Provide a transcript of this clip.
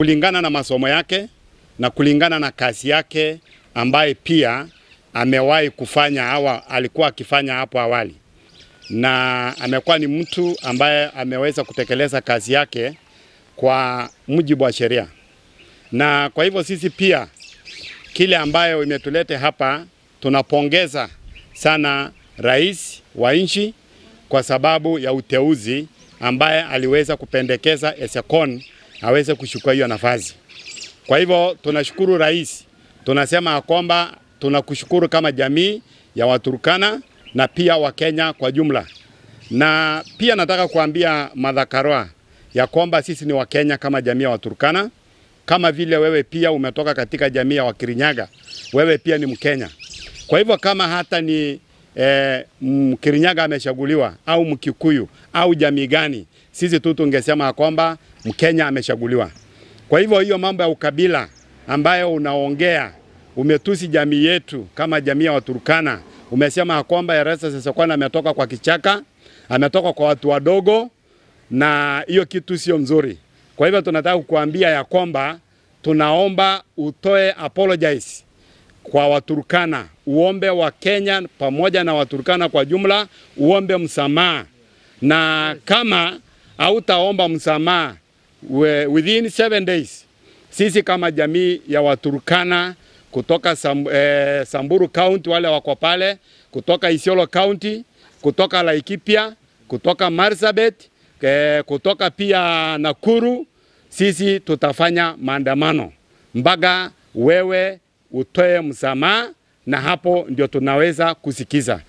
kulingana na masomo yake na kulingana na kazi yake ambaye pia amewahi kufanya alikuwa akifanya hapo awali, na amekuwa ni mtu ambaye ameweza kutekeleza kazi yake kwa mujibu wa sheria. Na kwa hivyo sisi pia kile ambayo imetulete hapa, tunapongeza sana rais wa nchi kwa sababu ya uteuzi ambaye aliweza kupendekeza Esekon aweze kuchukua hiyo nafasi. Kwa hivyo tunashukuru rais. Tunasema kwamba tunakushukuru kama jamii ya Waturkana na pia wa Kenya kwa jumla. Na pia nataka kuambia Martha Karua ya kwamba sisi ni wa Kenya kama jamii ya Waturkana, kama vile wewe pia umetoka katika jamii ya Wakirinyaga, wewe pia ni Mkenya. Kwa hivyo kama hata ni Mkirinyaga ameshaguliwa au Mkikuyu au jamii gani, sisi tu tungesema kwamba Mkenya ameshaguliwa. Kwa hivyo hiyo mambo ya ukabila ambayo unaongea, umetusi jamii yetu kama jamii ya Waturkana. Umesema kwamba Erastus Esekon ametoka kwa kichaka, ametoka kwa watu wadogo, na hiyo kitu sio mzuri. Kwa hivyo tunataka kukuambia ya kwamba tunaomba utoe apologize kwa Waturkana, uombe wa Kenya pamoja na Waturkana kwa jumla, uombe msamaha. Na kama hautaomba msamaha within 7 days, sisi kama jamii ya Waturkana kutoka Samburu County, wale wako pale, kutoka Isiolo County, kutoka Laikipia, kutoka Marsabit, kutoka pia Nakuru, sisi tutafanya maandamano mpaka wewe utoe msamaha, na hapo ndio tunaweza kusikiza.